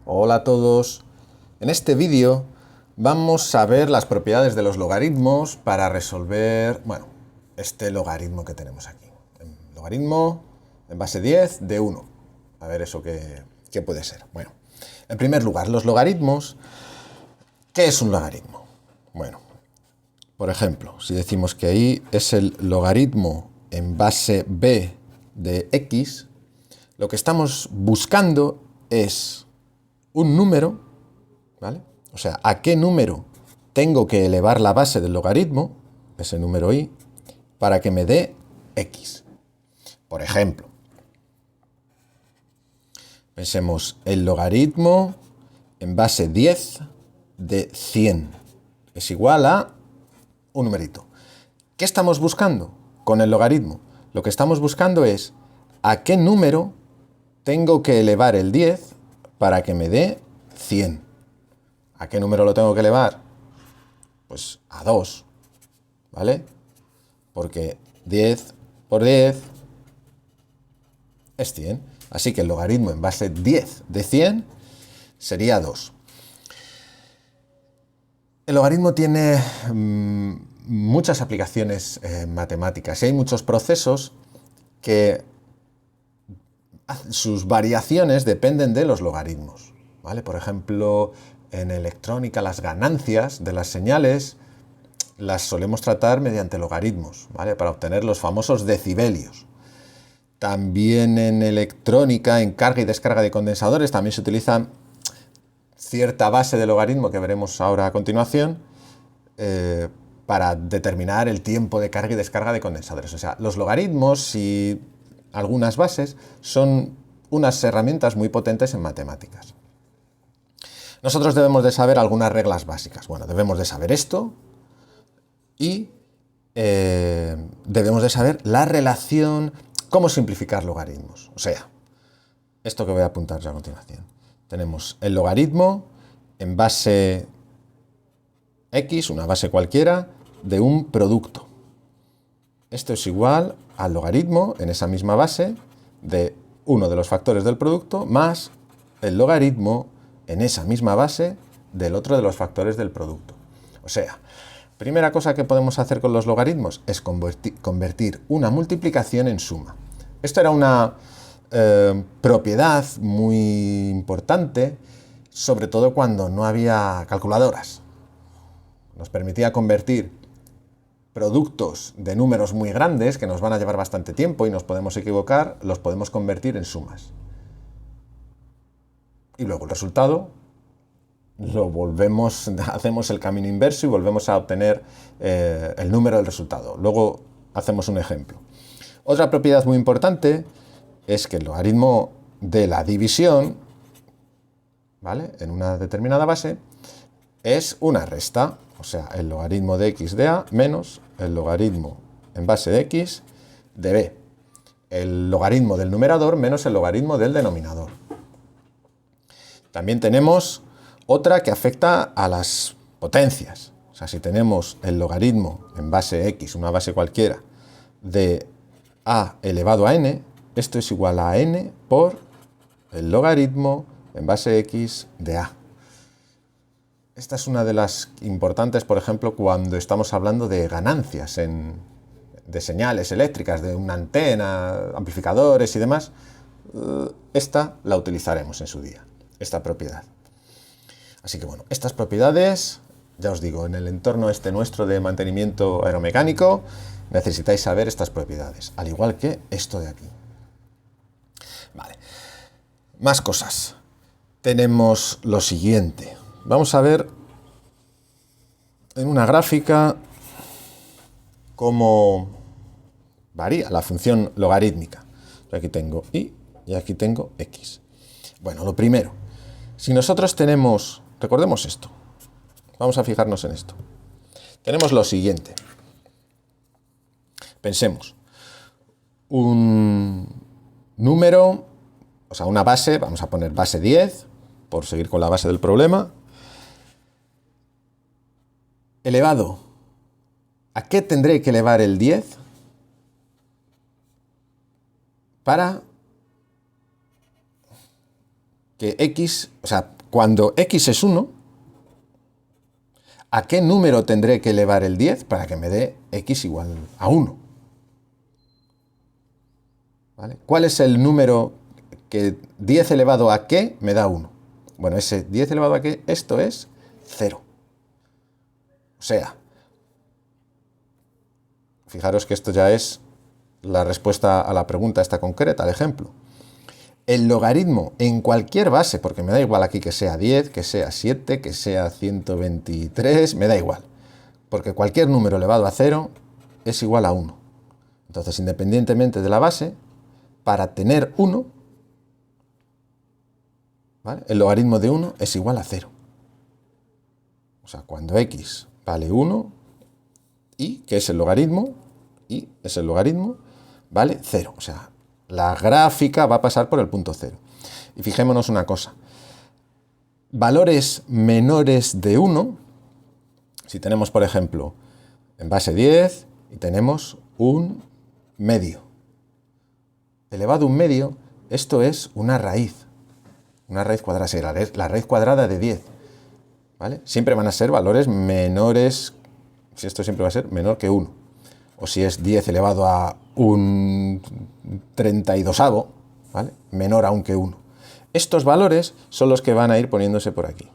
Hola a todos. En este vídeo vamos a ver las propiedades de los logaritmos para resolver, este logaritmo que tenemos aquí. Logaritmo en base 10 de 1. A ver eso qué puede ser. Bueno, en primer lugar, los logaritmos. ¿Qué es un logaritmo? Bueno, por ejemplo, si decimos que ahí es el logaritmo en base b de x, lo que estamos buscando es un número, ¿vale? O sea, ¿a qué número tengo que elevar la base del logaritmo, ese número i, para que me dé x? Por ejemplo, pensemos el logaritmo en base 10 de 100 es igual a un numerito. ¿Qué estamos buscando con el logaritmo? Lo que estamos buscando es ¿a qué número tengo que elevar el 10 para que me dé 100? ¿A qué número lo tengo que elevar? Pues a 2, ¿vale? Porque 10 por 10 es 100. Así que el logaritmo en base 10 de 100 sería 2. El logaritmo tiene muchas aplicaciones matemáticas y hay muchos procesos que sus variaciones dependen de los logaritmos, ¿vale? Por ejemplo, en electrónica las ganancias de las señales las solemos tratar mediante logaritmos, ¿vale? Para obtener los famosos decibelios. También en electrónica, en carga y descarga de condensadores, también se utiliza cierta base de logaritmo que veremos ahora a continuación para determinar el tiempo de carga y descarga de condensadores. O sea, los logaritmos y algunas bases son unas herramientas muy potentes en matemáticas. Nosotros debemos de saber algunas reglas básicas. Bueno, debemos de saber esto y debemos de saber la relación, cómo simplificar logaritmos. O sea, esto que voy a apuntar ya a continuación. Tenemos el logaritmo en base x, una base cualquiera, de un producto. Esto es igual al logaritmo en esa misma base de uno de los factores del producto más el logaritmo en esa misma base del otro de los factores del producto. O sea, primera cosa que podemos hacer con los logaritmos es convertir una multiplicación en suma. Esto era una propiedad muy importante, sobre todo cuando no había calculadoras. Nos permitía convertir productos de números muy grandes que nos van a llevar bastante tiempo y nos podemos equivocar, los podemos convertir en sumas. Y luego el resultado lo volvemos, hacemos el camino inverso y volvemos a obtener el número del resultado. Luego hacemos un ejemplo. Otra propiedad muy importante es que el logaritmo de la división, ¿vale?, en una determinada base, es una resta. O sea, el logaritmo de x de a menos el logaritmo en base de x de b. El logaritmo del numerador menos el logaritmo del denominador. También tenemos otra que afecta a las potencias. O sea, si tenemos el logaritmo en base x, una base cualquiera, de a elevado a n, esto es igual a n por el logaritmo en base x de a. Esta es una de las importantes, por ejemplo, cuando estamos hablando de ganancias de señales eléctricas, de una antena, amplificadores y demás. Esta la utilizaremos en su día, esta propiedad. Así que bueno, estas propiedades, ya os digo, en el entorno nuestro de mantenimiento aeromecánico, necesitáis saber estas propiedades, al igual que esto de aquí. Vale, más cosas. Tenemos lo siguiente. Vamos a ver en una gráfica cómo varía la función logarítmica. Aquí tengo y aquí tengo x. Bueno, lo primero, si nosotros tenemos, recordemos esto, vamos a fijarnos en esto. Tenemos lo siguiente. Pensemos, un número, o sea, una base, vamos a poner base 10, por seguir con la base del problema, elevado. ¿A qué tendré que elevar el 10 para que x, o sea, cuando x es 1, ¿a qué número tendré que elevar el 10 para que me dé x igual a 1? ¿Vale? ¿Cuál es el número que 10 elevado a qué me da 1? Bueno, ese 10 elevado a qué, esto es 0. O sea, fijaros que esto ya es la respuesta a la pregunta esta concreta, al ejemplo. El logaritmo en cualquier base, porque me da igual aquí que sea 10, que sea 7, que sea 123, me da igual. Porque cualquier número elevado a 0 es igual a 1. Entonces, independientemente de la base, para tener 1, ¿vale?, el logaritmo de 1 es igual a 0. O sea, cuando x vale 1, y, que es el logaritmo, y es el logaritmo, vale 0. O sea, la gráfica va a pasar por el punto 0. Y fijémonos una cosa. Valores menores de 1, si tenemos, por ejemplo, en base 10 y tenemos un medio. Elevado a un medio, esto es una raíz cuadrada, sí, la raíz cuadrada de 10. ¿Vale? Siempre van a ser valores menores, si esto siempre va a ser menor que 1. O si es 10 elevado a un 32avo, ¿vale?, menor aún que 1. Estos valores son los que van a ir poniéndose por aquí,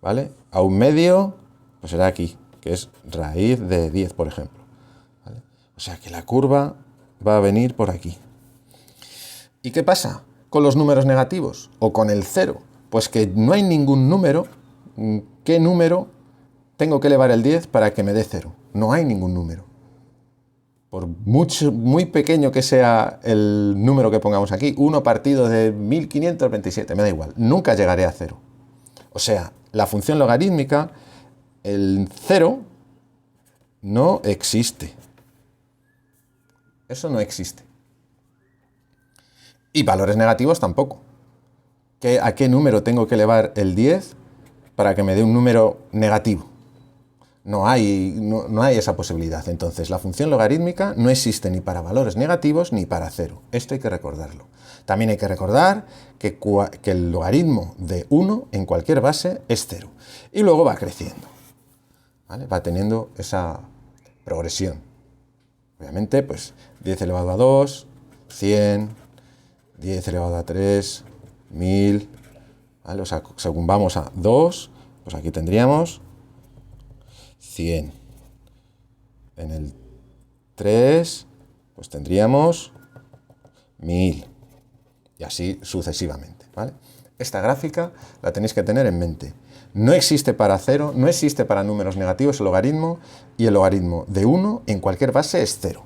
¿vale? A un medio, pues será aquí, que es raíz de 10, por ejemplo, ¿vale? O sea que la curva va a venir por aquí. ¿Y qué pasa con los números negativos o con el 0? Pues que no hay ningún número. ¿Qué número tengo que elevar el 10 para que me dé 0? No hay ningún número. Por muy pequeño que sea el número que pongamos aquí, 1 partido de 1527, me da igual, nunca llegaré a 0. O sea, la función logarítmica, el 0, no existe. Eso no existe. Y valores negativos tampoco. ¿A qué número tengo que elevar el 10 para que me dé un número negativo? No hay esa posibilidad. Entonces, la función logarítmica no existe ni para valores negativos ni para 0. Esto hay que recordarlo. También hay que recordar que el logaritmo de 1 en cualquier base es 0. Y luego va creciendo, ¿vale? Va teniendo esa progresión. Obviamente, pues 10 elevado a 2, 100, 10 elevado a 3, 1000, ¿vale? O sea, según vamos a 2, pues aquí tendríamos 100. En el 3, pues tendríamos 1000. Y así sucesivamente, ¿vale? Esta gráfica la tenéis que tener en mente. No existe para 0, no existe para números negativos el logaritmo, y el logaritmo de 1 en cualquier base es 0.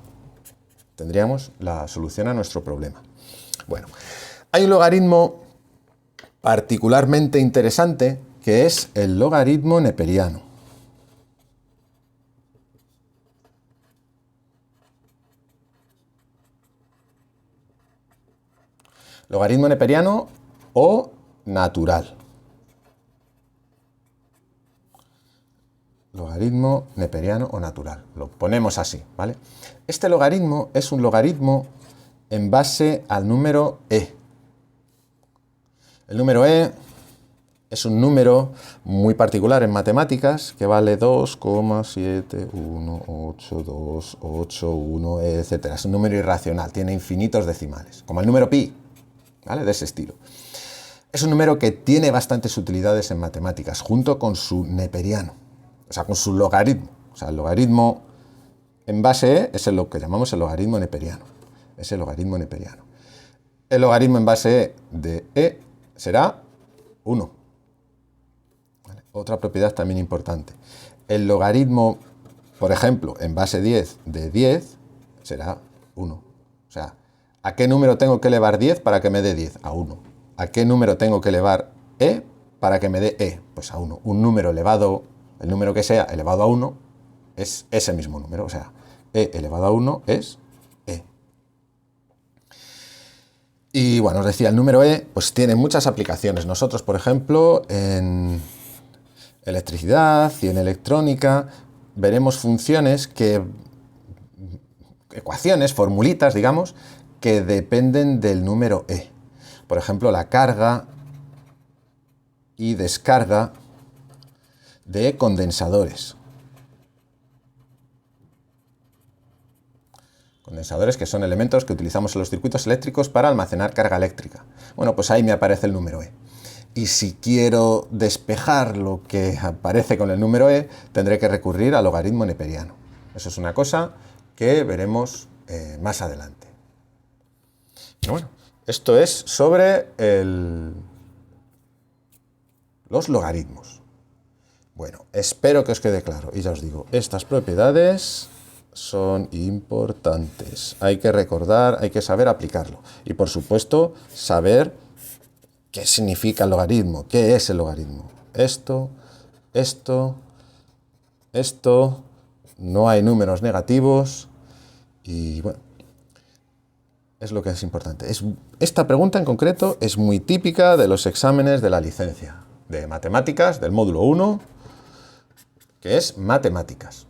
Tendríamos la solución a nuestro problema. Bueno, hay un logaritmo particularmente interesante que es el logaritmo neperiano. Logaritmo neperiano o natural. Logaritmo neperiano o natural. Lo ponemos así, ¿vale? Este logaritmo es un logaritmo en base al número e. El número e es un número muy particular en matemáticas que vale 2,7182881, etc. Es un número irracional, tiene infinitos decimales, como el número pi, ¿vale?, de ese estilo. Es un número que tiene bastantes utilidades en matemáticas, junto con su neperiano, o sea, con su logaritmo. O sea, el logaritmo en base e es lo que llamamos el logaritmo neperiano. Es el logaritmo neperiano. El logaritmo en base e de e será 1. ¿Vale? Otra propiedad también importante. El logaritmo, por ejemplo, en base 10 de 10 será 1. O sea, ¿a qué número tengo que elevar 10 para que me dé 10? A 1. ¿A qué número tengo que elevar e para que me dé e? Pues a 1. Un número elevado, el número que sea elevado a 1, es ese mismo número. O sea, e elevado a 1 es e. Y bueno, os decía, el número e pues tiene muchas aplicaciones. Nosotros, por ejemplo, en electricidad y en electrónica veremos funciones ecuaciones, formulitas, digamos, que dependen del número e. Por ejemplo, la carga y descarga de condensadores. Condensadores que son elementos que utilizamos en los circuitos eléctricos para almacenar carga eléctrica. Bueno, pues ahí me aparece el número E. Y si quiero despejar lo que aparece con el número E, tendré que recurrir al logaritmo neperiano. Eso es una cosa que veremos más adelante. Pero bueno, esto es sobre los logaritmos. Bueno, espero que os quede claro. Y ya os digo, estas propiedades son importantes. Hay que recordar, hay que saber aplicarlo. Y por supuesto, saber qué significa el logaritmo, qué es el logaritmo. Esto, no hay números negativos y bueno, es lo que es importante. Esta pregunta en concreto es muy típica de los exámenes de la licencia de matemáticas, del módulo 1, que es matemáticas.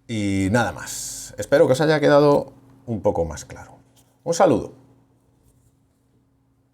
Y nada más. Espero que os haya quedado un poco más claro. Un saludo.